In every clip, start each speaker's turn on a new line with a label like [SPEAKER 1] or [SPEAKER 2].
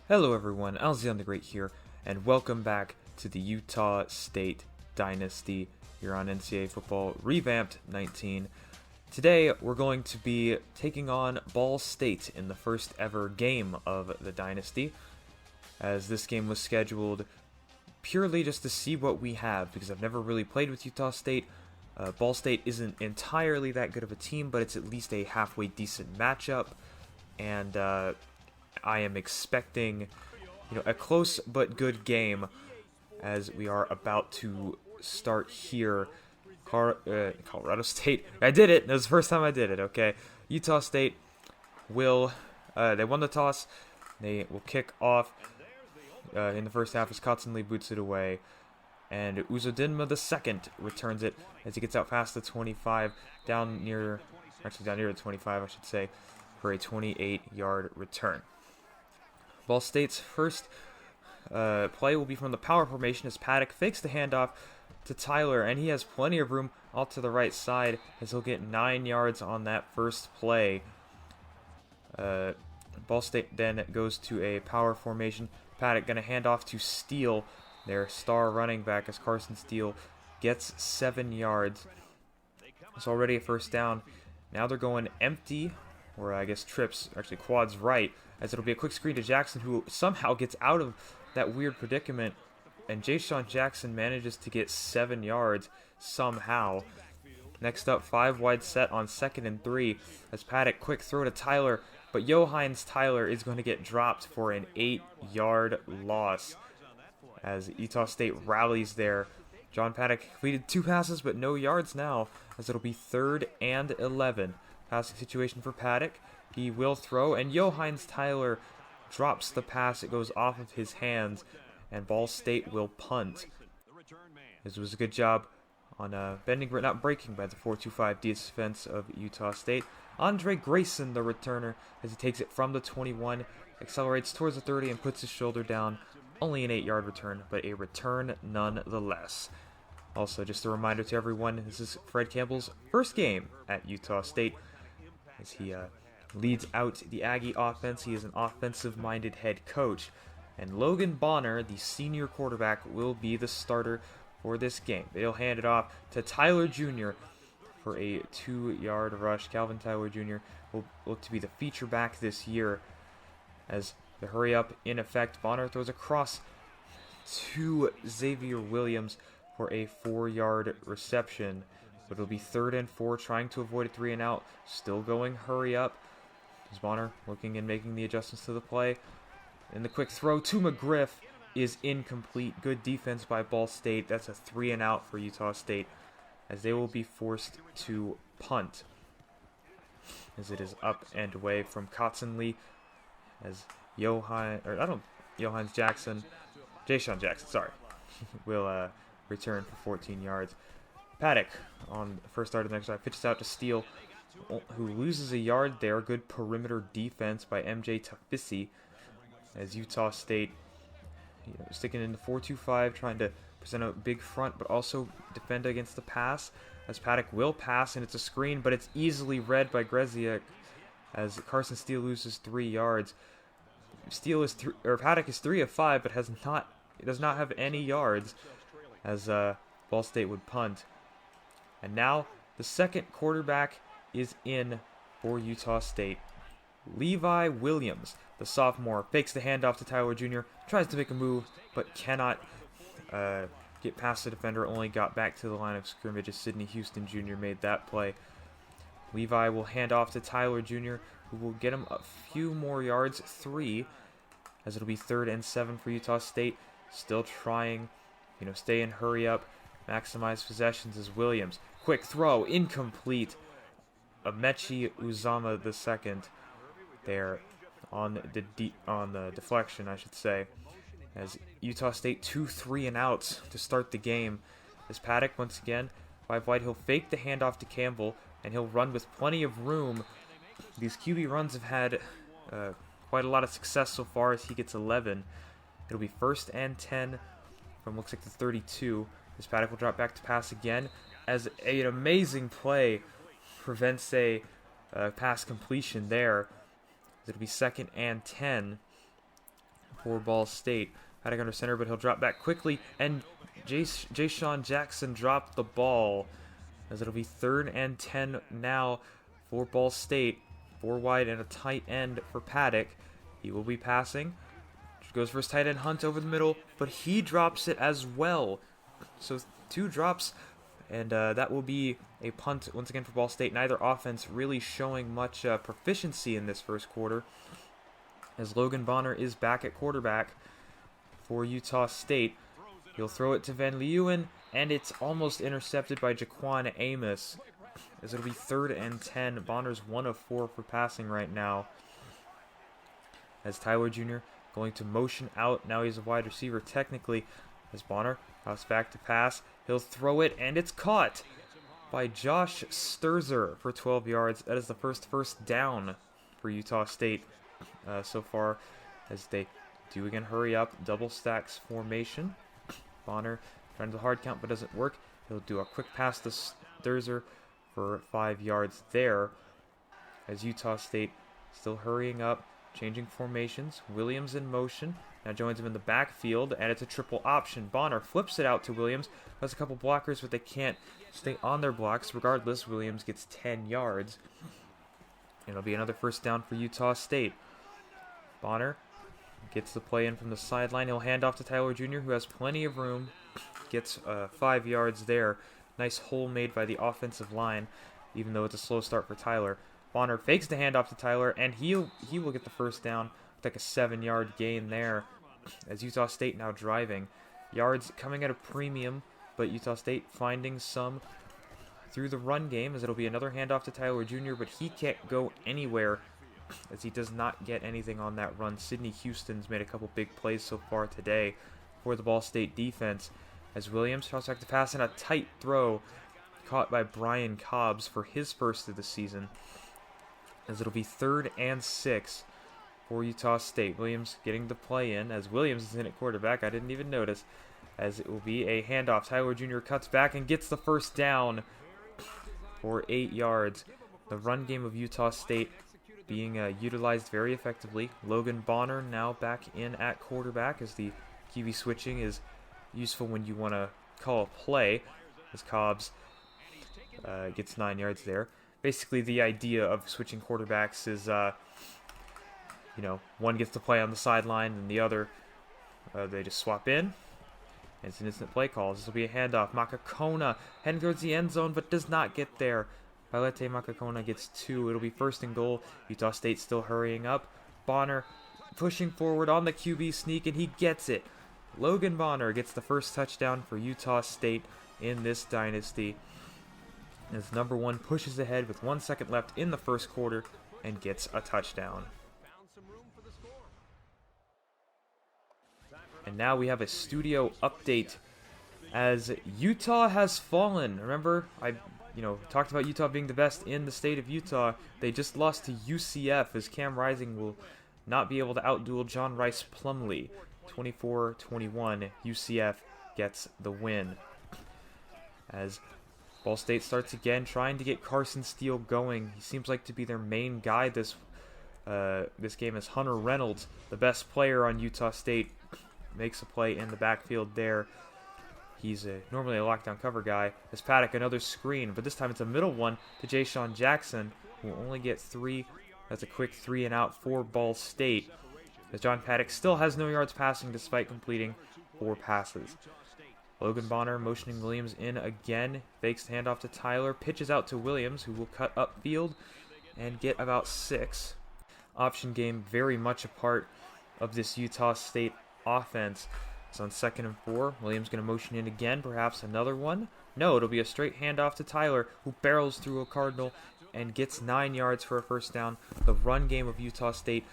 [SPEAKER 1] Hello everyone, Alzion the Great here, and welcome back to the Utah State Dynasty here on NCAA Football Revamped 19. Today we're going to be taking on Ball State in the first ever game of the Dynasty, as this game was scheduled purely just to see what we have, because I've never really played with Utah State. Ball State isn't entirely that good of a team, but it's at least a halfway decent matchup, and I am expecting, a close but good game as we are about to start here. Colorado State. I did it. That was the first time I did it. Okay. Utah State will. They won the toss. They will kick off in the first half as Kotsenli boots it away, and Uzodinma II returns it as he gets out past the 25, down near the 25, I should say, for a 28-yard return. Ball State's first play will be from the power formation as Paddock fakes the handoff to Tyler, and he has plenty of room out to the right side as he'll get 9 yards on that first play. Ball State then goes to a power formation. Paddock going to hand off to Steele, their star running back, as Carson Steele gets 7 yards. It's already a first down. Now they're going empty, or I guess trips, actually quads right, as it'll be a quick screen to Jackson, who somehow gets out of that weird predicament, and Jayshon Jackson manages to get 7 yards somehow. Next up, 5 wide set on 2nd and 3 as Paddock quick throw to Tyler, but Johannes Tyler is going to get dropped for an 8-yard loss as Utah State rallies there. John Paddock completed 2 passes but no yards now, as it'll be 3rd and 11. Passing situation for Paddock. He will throw, and Johannes Tyler drops the pass. It goes off of his hands, and Ball State will punt. This was a good job on bending but not breaking by the 4-2-5 defense of Utah State. Andre Grayson, the returner, as he takes it from the 21, accelerates towards the 30 and puts his shoulder down. Only an 8-yard return, but a return nonetheless. Also, just a reminder to everyone, this is Fred Campbell's first game at Utah State, as he leads out the Aggie offense. He is an offensive-minded head coach. And Logan Bonner, the senior quarterback, will be the starter for this game. They'll hand it off to Tyler Jr. for a 2-yard rush. Calvin Tyler Jr. will look to be the feature back this year, as the hurry up in effect. Bonner throws across to Xavier Williams for a 4-yard reception. But it'll be 3rd and 4, trying to avoid a 3 and out. Still going hurry up. As Bonner looking and making the adjustments to the play. And the quick throw to McGriff is incomplete. Good defense by Ball State. That's a 3 and out for Utah State, as they will be forced to punt, as it is up and away from Kotsenli, as Jayshon Jackson, will return for 14 yards. Paddock on the first start of the next drive pitches out to Steele, who loses a yard there. Good perimeter defense by MJ Tafisi, as Utah State sticking in the 4-2-5, trying to present a big front but also defend against the pass, as Paddock will pass, and it's a screen, but it's easily read by Greziak, as Carson Steele loses 3 yards. Paddock is 3 of 5, but does not have any yards, as Ball State would punt. And now the second quarterback is in for Utah State. Levi Williams, the sophomore, fakes the handoff to Tyler Jr., tries to make a move, but cannot get past the defender. Only got back to the line of scrimmage as Sidney Houston Jr. made that play. Levi will hand off to Tyler Jr., who will get him a few more yards, 3, as it'll be 3rd and 7 for Utah State. Still trying, stay in hurry up, maximize possessions as Williams. Quick throw, incomplete. Amechi Uzama II there on the deflection, I should say, as Utah State 2 3 and outs to start the game. As Paddock once again, 5 wide, he'll fake the handoff to Campbell, and he'll run with plenty of room. These QB runs have had quite a lot of success so far, as he gets 11. It'll be 1st and 10 from, looks like, the 32. As Paddock will drop back to pass again, as an amazing play prevents a pass completion there. It'll be 2nd and 10 for Ball State. Paddock under center, but he'll drop back quickly, and Jayshon Jackson dropped the ball, as it'll be 3rd and 10 now for Ball State. 4 wide and a tight end for Paddock. He will be passing. Goes for his tight end Hunt over the middle, but he drops it as well. So 2 drops, and that will be a punt once again for Ball State. Neither offense really showing much proficiency in this first quarter, as Logan Bonner is back at quarterback for Utah State. He'll throw it to Van Leeuwen, and it's almost intercepted by Jaquan Amos, as it'll be 3rd and 10. Bonner's 1 of 4 for passing right now, as Tyler Jr. going to motion out. Now he's a wide receiver technically, as Bonner hops back to pass. He'll throw it, and it's caught by Josh Sturzer for 12 yards. That is the first down for Utah State so far, as they do again hurry up, double stacks formation. Bonner trying to hard count but doesn't work. He'll do a quick pass to Sturzer for 5 yards there, as Utah State still hurrying up, changing formations. Williams in motion, now joins him in the backfield, and it's a triple option. Bonner flips it out to Williams, has a couple blockers, but they can't stay on their blocks. Regardless, Williams gets 10 yards. It'll be another first down for Utah State. Bonner gets the play in from the sideline. He'll hand off to Tyler Jr., who has plenty of room. Gets 5 yards there. Nice hole made by the offensive line, even though it's a slow start for Tyler. Bonner fakes the handoff to Tyler, and he will get the first down with like a 7-yard gain there, as Utah State now driving. Yards coming at a premium, but Utah State finding some through the run game, as it'll be another handoff to Tyler Jr., but he can't go anywhere, as he does not get anything on that run. Sidney Houston's made a couple big plays so far today for the Ball State defense, as Williams tries back to pass, and a tight throw caught by Brian Cobbs for his first of the season, as it'll be 3rd and 6 for Utah State. Williams getting the play in, as Williams is in at quarterback. I didn't even notice, as it will be a handoff. Tyler Jr. cuts back and gets the first down for 8 yards. The run game of Utah State being utilized very effectively. Logan Bonner now back in at quarterback, as the QB switching is useful when you want to call a play, as Cobbs gets 9 yards there. Basically, the idea of switching quarterbacks is, one gets to play on the sideline and the other, they just swap in. And it's an instant play call. This will be a handoff. Makakona heading towards the end zone, but does not get there. Vailete Makakona gets 2. It'll be 1st and goal. Utah State still hurrying up. Bonner pushing forward on the QB sneak, and he gets it. Logan Bonner gets the first touchdown for Utah State in this dynasty, as number 1 pushes ahead with 1 second left in the first quarter and gets a touchdown. And now we have a studio update, as Utah has fallen. Remember, I talked about Utah being the best in the state of Utah. They just lost to UCF, as Cam Rising will not be able to outduel John Rice Plumlee. 24-21, UCF gets the win, as Ball State starts again, trying to get Carson Steele going. He seems like to be their main guy this game, as Hunter Reynolds, the best player on Utah State, makes a play in the backfield there. He's normally a lockdown cover guy. As Paddock, another screen, but this time it's a middle one to Jayshon Jackson, who will only get 3. That's a quick 3 and out for Ball State, as John Paddock still has no yards passing despite completing 4 passes. Logan Bonner motioning Williams in again, fakes the handoff to Tyler, pitches out to Williams, who will cut upfield and get about 6. Option game very much a part of this Utah State offense. It's on 2nd and 4. Williams going to motion in again, perhaps another one. No, it'll be a straight handoff to Tyler, who barrels through a Cardinal and gets 9 yards for a first down. The run game of Utah State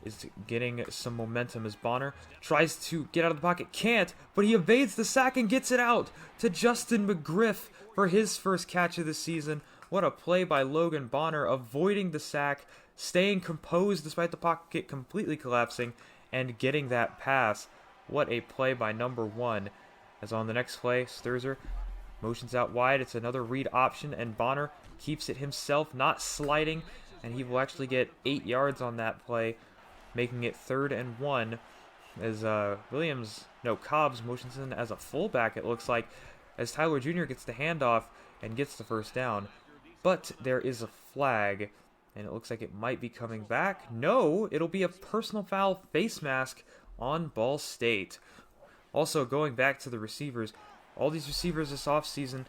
[SPEAKER 1] is getting some momentum, as Bonner tries to get out of the pocket. Can't, but he evades the sack and gets it out to Justin McGriff for his first catch of the season. What a play by Logan Bonner, avoiding the sack, staying composed despite the pocket completely collapsing, and getting that pass. What a play by number 1. As on the next play, Sturzer motions out wide. It's another read option, and Bonner keeps it himself, not sliding, and he will actually get 8 yards on that play, making it 3rd and 1, as Cobbs motions in as a fullback, it looks like, as Tyler Jr. gets the handoff and gets the first down. But there is a flag, and it looks like it might be coming back. No, it'll be a personal foul face mask on Ball State. Also, going back to the receivers, all these receivers this offseason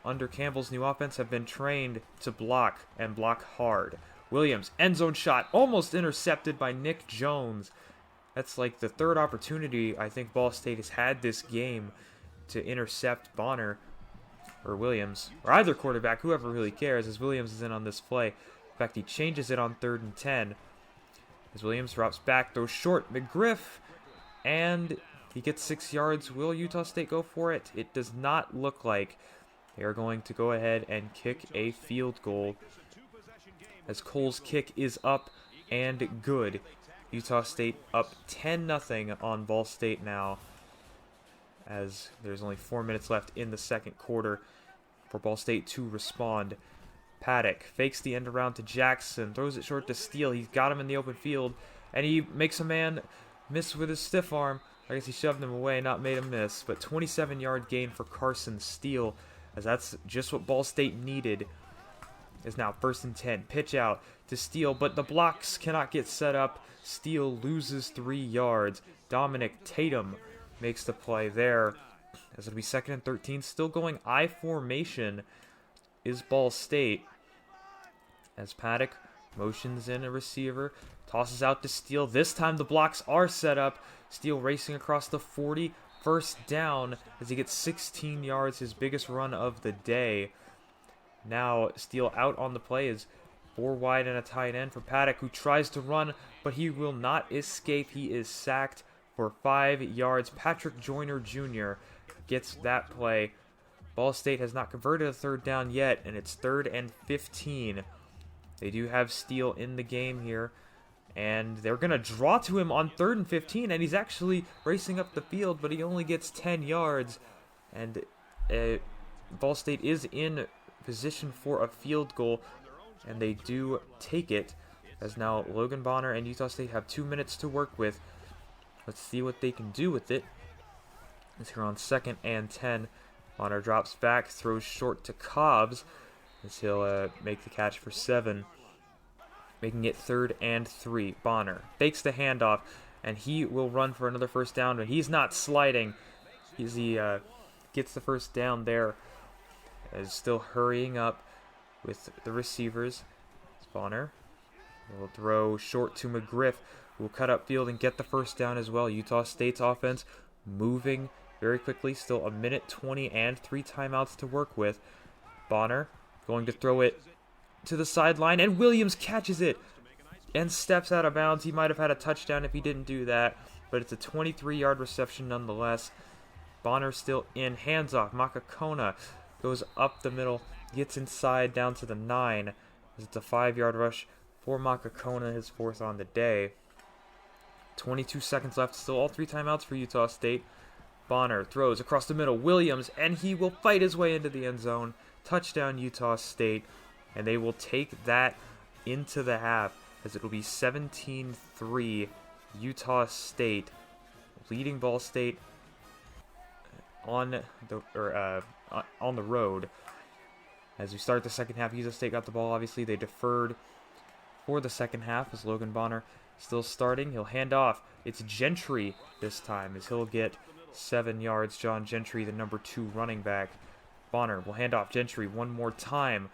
[SPEAKER 1] under Campbell's new offense have been trained to block and block hard. Williams, end zone shot, almost intercepted by Nick Jones. That's like the third opportunity I think Ball State has had this game to intercept Bonner or Williams, or either quarterback, whoever really cares, as Williams is in on this play. In fact, he changes it on 3rd and 10. As Williams drops back, throws short, McGriff, and he gets 6 yards. Will Utah State go for it? It does not look like. They are going to go ahead and kick a field goal, as Cole's kick is up and good. Utah State up 10-0 on Ball State now, as there's only 4 minutes left in the second quarter for Ball State to respond. Paddock fakes the end around to Jackson, throws it short to Steele. He's got him in the open field, and he makes a man miss with his stiff arm. I guess he shoved him away, not made him miss, but 27-yard gain for Carson Steele, as that's just what Ball State needed. Is now 1st and 10. Pitch out to Steele, but the blocks cannot get set up. Steele loses 3 yards. Dominic Tatum makes the play there, as it'll be 2nd and 13. Still going I formation is Ball State, as Paddock motions in a receiver, tosses out to Steele. This time the blocks are set up. Steele racing across the 40. 1st down as he gets 16 yards, his biggest run of the day. Now Steele out on the play is 4 wide and a tight end for Paddock, who tries to run, but he will not escape. He is sacked for 5 yards. Patrick Joyner Jr. gets that play. Ball State has not converted a 3rd down yet, and it's 3rd and 15. They do have Steele in the game here, and they're going to draw to him on 3rd and 15, and he's actually racing up the field, but he only gets 10 yards, and Ball State is in position for a field goal, and they do take it, as now Logan Bonner and Utah State have 2 minutes to work with. Let's see what they can do with it. As here on 2nd and 10, Bonner drops back, throws short to Cobbs, as he'll make the catch for 7, making it 3rd and 3. Bonner fakes the handoff, and he will run for another 1st down, but he's not sliding. He gets the 1st down there, is still hurrying up with the receivers. Bonner will throw short to McGriff, who will cut up field and get the 1st down as well. Utah State's offense moving very quickly. Still 1:20 and 3 timeouts to work with. Bonner going to throw it to the sideline, and Williams catches it and steps out of bounds. He might have had a touchdown if he didn't do that, but it's a 23-yard reception nonetheless. Bonner still in, hands off. Makakona goes up the middle, gets inside down to the 9. It's a 5-yard rush for Makakona, his 4th on the day. 22 seconds left, still all 3 timeouts for Utah State. Bonner throws across the middle, Williams, and he will fight his way into the end zone. Touchdown Utah State, and they will take that into the half, as it will be 17-3 Utah State, leading Ball State on the road. As we start the second half, Utah State got the ball. Obviously, they deferred for the second half, as Logan Bonner still starting. He'll hand off. It's Gentry this time, as he'll get 7 yards. John Gentry, the number 2 running back. Bonner will hand off. Gentry one more time,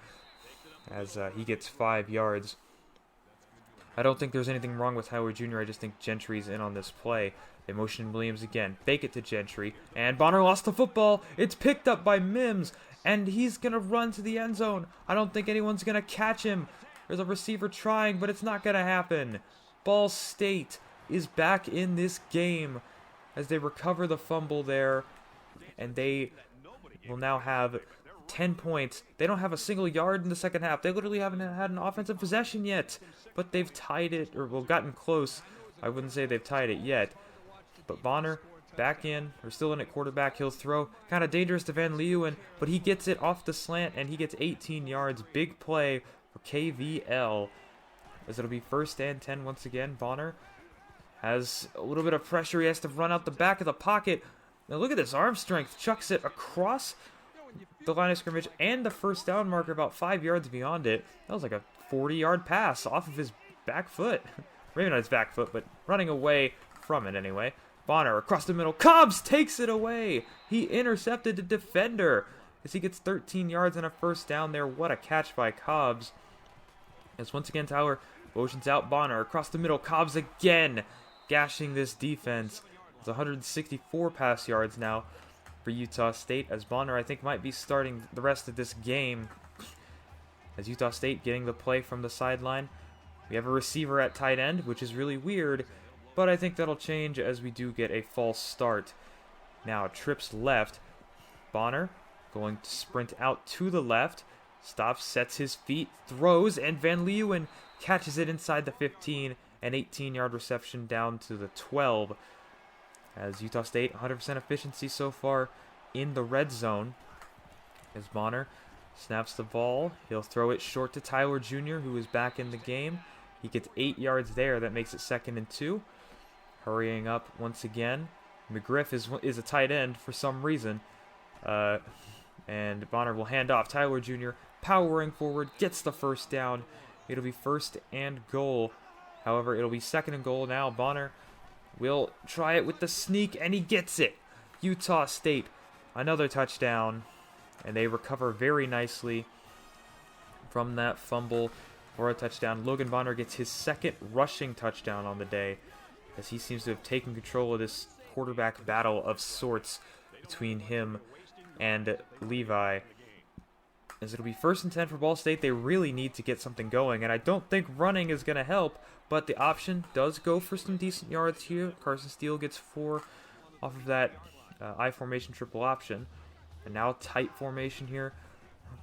[SPEAKER 1] as he gets 5 yards. I don't think there's anything wrong with Howard Jr. I just think Gentry's in on this play. They motion Williams again. Fake it to Gentry. And Bonner lost the football. It's picked up by Mims. And he's going to run to the end zone. I don't think anyone's going to catch him. There's a receiver trying, but it's not going to happen. Ball State is back in this game as they recover the fumble there. And they will now have 10 points. They don't have a single yard in the second half. They literally haven't had an offensive possession yet. But they've tied it, or well, gotten close. I wouldn't say they've tied it yet. But Bonner back in, or still in at quarterback. He'll throw, kind of dangerous to Van Leeuwen, but he gets it off the slant, and he gets 18 yards. Big play for KVL, as it'll be 1st and 10 once again. Bonner has a little bit of pressure. He has to run out the back of the pocket. Now look at this arm strength. Chucks it across the line of scrimmage and the first down marker about 5 yards beyond it. That was like a 40-yard pass off of his back foot. Maybe not his back foot, but running away from it anyway. Bonner across the middle. Cobbs takes it away. He intercepted the defender as he gets 13 yards and a first down there. What a catch by Cobbs. As once again Tyler motions out Bonner across the middle. Cobbs again gashing this defense. It's 164 pass yards now for Utah State, as Bonner I think might be starting the rest of this game. As Utah State getting the play from the sideline. We have a receiver at tight end, which is really weird, but I think that'll change as we do get a false start. Now trips left. Bonner going to sprint out to the left. Stops, sets his feet, throws, and Van Leeuwen catches it inside the 15. An 18-yard reception down to the 12. As Utah State, 100% efficiency so far in the red zone. As Bonner snaps the ball, he'll throw it short to Tyler Jr., who is back in the game. He gets 8 yards there. That makes it 2nd and 2. Hurrying up once again. McGriff is a tight end for some reason. And Bonner will hand off. Tyler Jr. powering forward, gets the first down. It'll be 1st and goal. However, it'll be 2nd and goal now. Bonner will try it with the sneak, and he gets it. Utah State, another touchdown. And they recover very nicely from that fumble for a touchdown. Logan Bonner gets his 2nd rushing touchdown on the day, as he seems to have taken control of this quarterback battle of sorts between him and Levi. As it'll be 1st and 10 for Ball State. They really need to get something going, and I don't think running is going to help, but the option does go for some decent yards here. Carson Steele gets 4 off of that I formation triple option. And now tight formation here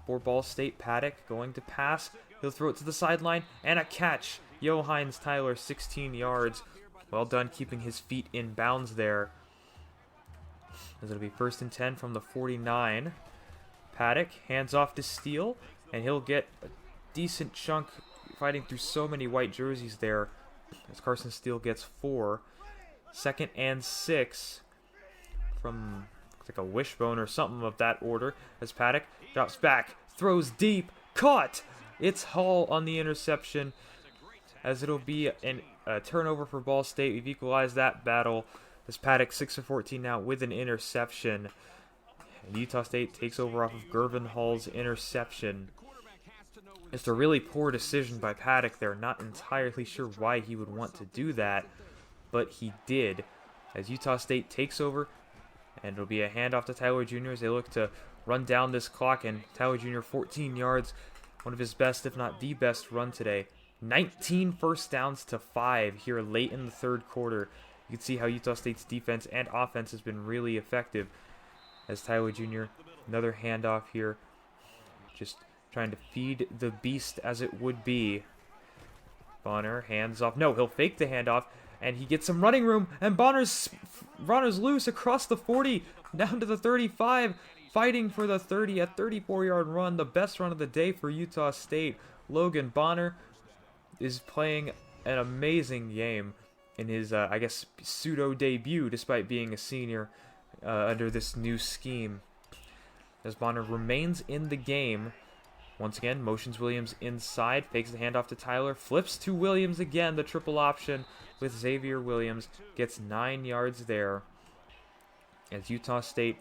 [SPEAKER 1] for Ball State. Paddock going to pass. He'll throw it to the sideline, and a catch. Johannes Tyler, 16 yards. Well done keeping his feet in bounds there. As it'll be 1st and 10 from the 49. Paddock hands off to Steele, and he'll get a decent chunk fighting through so many white jerseys there, as Carson Steele gets 4. 2nd and 6 from like a wishbone or something of that order, as Paddock drops back, throws deep, caught. It's Hall on the interception, as it'll be a turnover for Ball State. We've equalized that battle, as Paddock 6 of 14 now with an interception. And Utah State takes over off of Gervin Hall's interception. It's a really poor decision by Paddock there. Not entirely sure why he would want to do that, but he did. As Utah State takes over, and it'll be a handoff to Tyler Jr. as they look to run down this clock. And Tyler Jr. 14 yards, one of his best, if not the best, run today. 19 first downs to 5 here late in the 3rd quarter. You can see how Utah State's defense and offense has been really effective. As Tyler Jr., another handoff here. Just trying to feed the beast as it would be. Bonner hands off. No, he'll fake the handoff. And he gets some running room, and Bonner's loose across the 40, down to the 35, fighting for the 30, a 34-yard run, the best run of the day for Utah State. Logan Bonner is playing an amazing game in his, I guess, pseudo-debut, despite being a senior under this new scheme. As Bonner remains in the game, once again, motions Williams inside, fakes the handoff to Tyler, flips to Williams again, the triple option with Xavier Williams, gets 9 yards there. As Utah State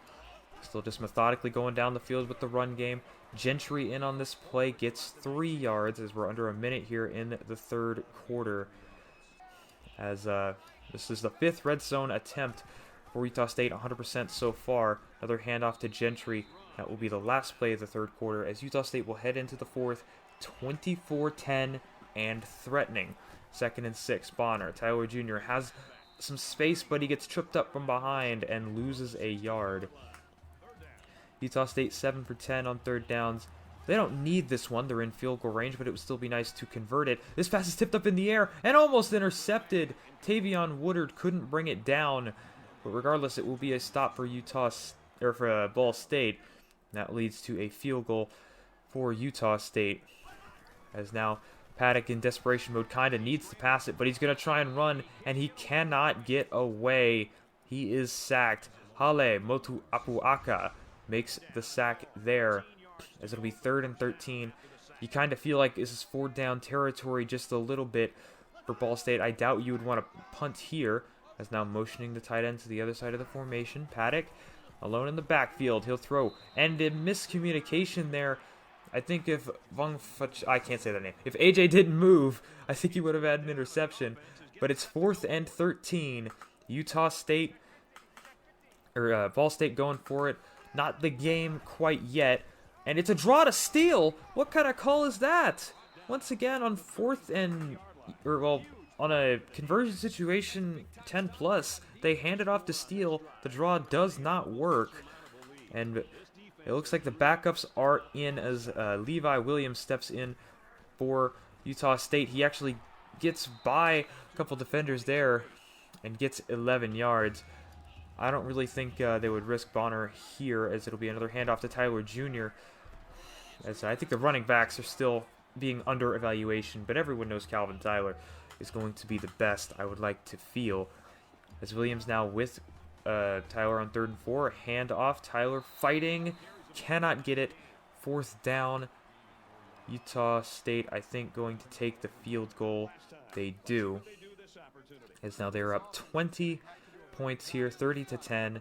[SPEAKER 1] still just methodically going down the field with the run game. Gentry in on this play, gets 3 yards as we're under a minute here in the 3rd quarter. As this is the 5th red zone attempt for Utah State, 100% so far. Another handoff to Gentry. That will be the last play of the 3rd quarter, as Utah State will head into the 4th, 24-10 and threatening. 2nd and 6, Bonner. Tyler Jr. has some space, but he gets tripped up from behind and loses a yard. Utah State 7 for 10 on 3rd downs. They don't need this one. They're in field goal range, but it would still be nice to convert it. This pass is tipped up in the air and almost intercepted. Tavion Woodard couldn't bring it down. But regardless, it will be a stop for for Ball State. That leads to a field goal for Utah State. As now Paddock in desperation mode kind of needs to pass it, but he's going to try and run, and he cannot get away. He is sacked. Hale Motuapuaka makes the sack there, as it'll be 3rd and 13. You kind of feel like this is 4th down territory just a little bit for Ball State. I doubt you would want to punt here, as now motioning the tight end to the other side of the formation. Paddock alone in the backfield. He'll throw. And a miscommunication there. I think if I can't say that name. If AJ didn't move, I think he would have had an interception. But it's 4th and 13. Utah State, or Ball State going for it. Not the game quite yet. And it's a draw to steal. What kind of call is that? Once again on 4th and, on a conversion situation 10 plus, they hand it off to Steele. The draw does not work. And it looks like the backups are in as Levi Williams steps in for Utah State. He actually gets by a couple defenders there and gets 11 yards. I don't really think they would risk Bonner here, as it'll be another handoff to Tyler Jr. As I think the running backs are still being under evaluation, but everyone knows Calvin Tyler is going to be the best, I would like to feel. As Williams now with Tyler on 3rd and 4, handoff. Tyler fighting, cannot get it. 4th down. Utah State, I think, going to take the field goal. They do. As now they're up 20 points here, 30-10,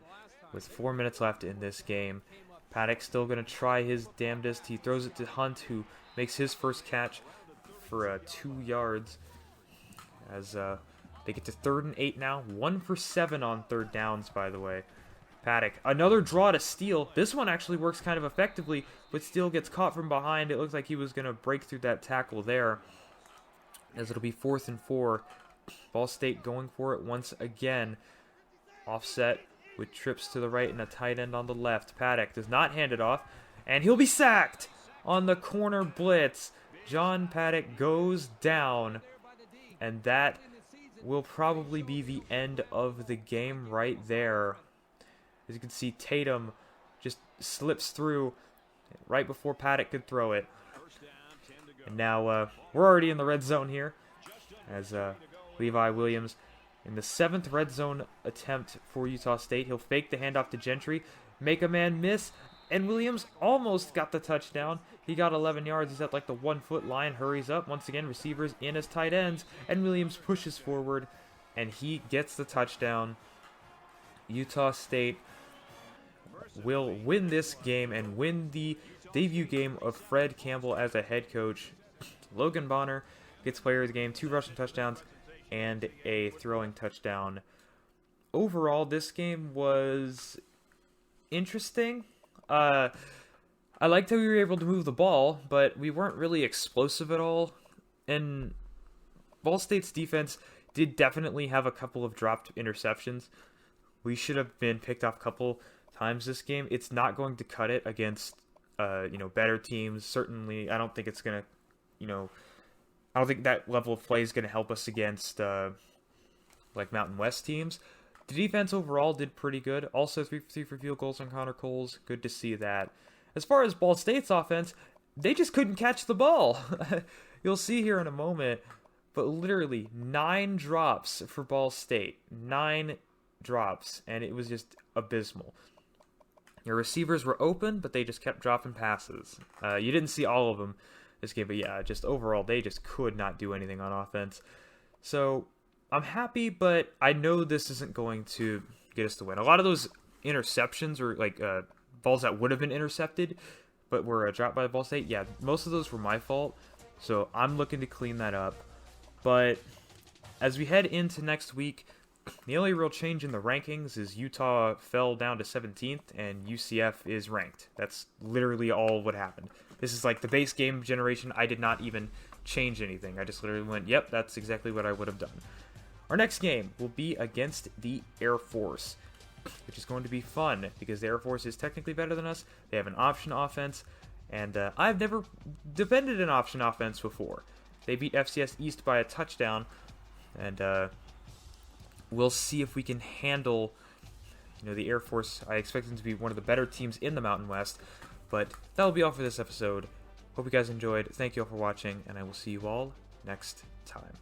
[SPEAKER 1] with 4 minutes left in this game. Paddock still going to try his damnedest. He throws it to Hunt, who makes his first catch for 2 yards. As they get to 3rd and 8 now. 1 for 7 on 3rd downs, by the way. Paddock, another draw to Steele. This one actually works kind of effectively, but Steele gets caught from behind. It looks like he was going to break through that tackle there, as it'll be 4th and 4. Ball State going for it once again. Offset with trips to the right and a tight end on the left. Paddock does not hand it off, and he'll be sacked on the corner blitz. John Paddock goes down, and that will probably be the end of the game right there. As you can see, Tatum just slips through right before Paddock could throw it. And now we're already in the red zone here, as Levi Williams in the 7th red zone attempt for Utah State. He'll fake the handoff to Gentry, make a man miss, and Williams almost got the touchdown. He got 11 yards. He's at like the 1 foot line, hurries up. Once again, receivers in as tight ends, and Williams pushes forward, and he gets the touchdown. Utah State will win this game and win the debut game of Fred Campbell as a head coach. Logan Bonner gets player of the game, 2 rushing touchdowns and a throwing touchdown. Overall, this game was interesting. I liked how we were able to move the ball, but we weren't really explosive at all. And Ball State's defense did definitely have a couple of dropped interceptions. We should have been picked off a couple times this game. It's not going to cut it against better teams. Certainly, I don't think it's going to, I don't think that level of play is going to help us against like Mountain West teams. The defense overall did pretty good. Also 3 for field goals on Connor Coles. Good to see that. As far as Ball State's offense, they just couldn't catch the ball. You'll see here in a moment, but literally 9 drops for Ball State. 9 drops, and it was just abysmal. Your receivers were open, but they just kept dropping passes. You didn't see all of them this game, but yeah, just overall, they just could not do anything on offense. So I'm happy, but I know this isn't going to get us the win. A lot of those interceptions or like balls that would have been intercepted, but were dropped by Ball State, yeah, most of those were my fault. So I'm looking to clean that up. But as we head into next week, the only real change in the rankings is Utah fell down to 17th and UCF is ranked. That's literally all what happened. This is like the base game generation. I did not even change anything. I just literally went, yep, that's exactly what I would have done. Our next game will be against the Air Force, which is going to be fun because the Air Force is technically better than us. They have an option offense, and I've never defended an option offense before. They beat FCS East by a touchdown, and we'll see if we can handle, the Air Force. I expect them to be one of the better teams in the Mountain West, but that'll be all for this episode. Hope you guys enjoyed. Thank you all for watching, and I will see you all next time.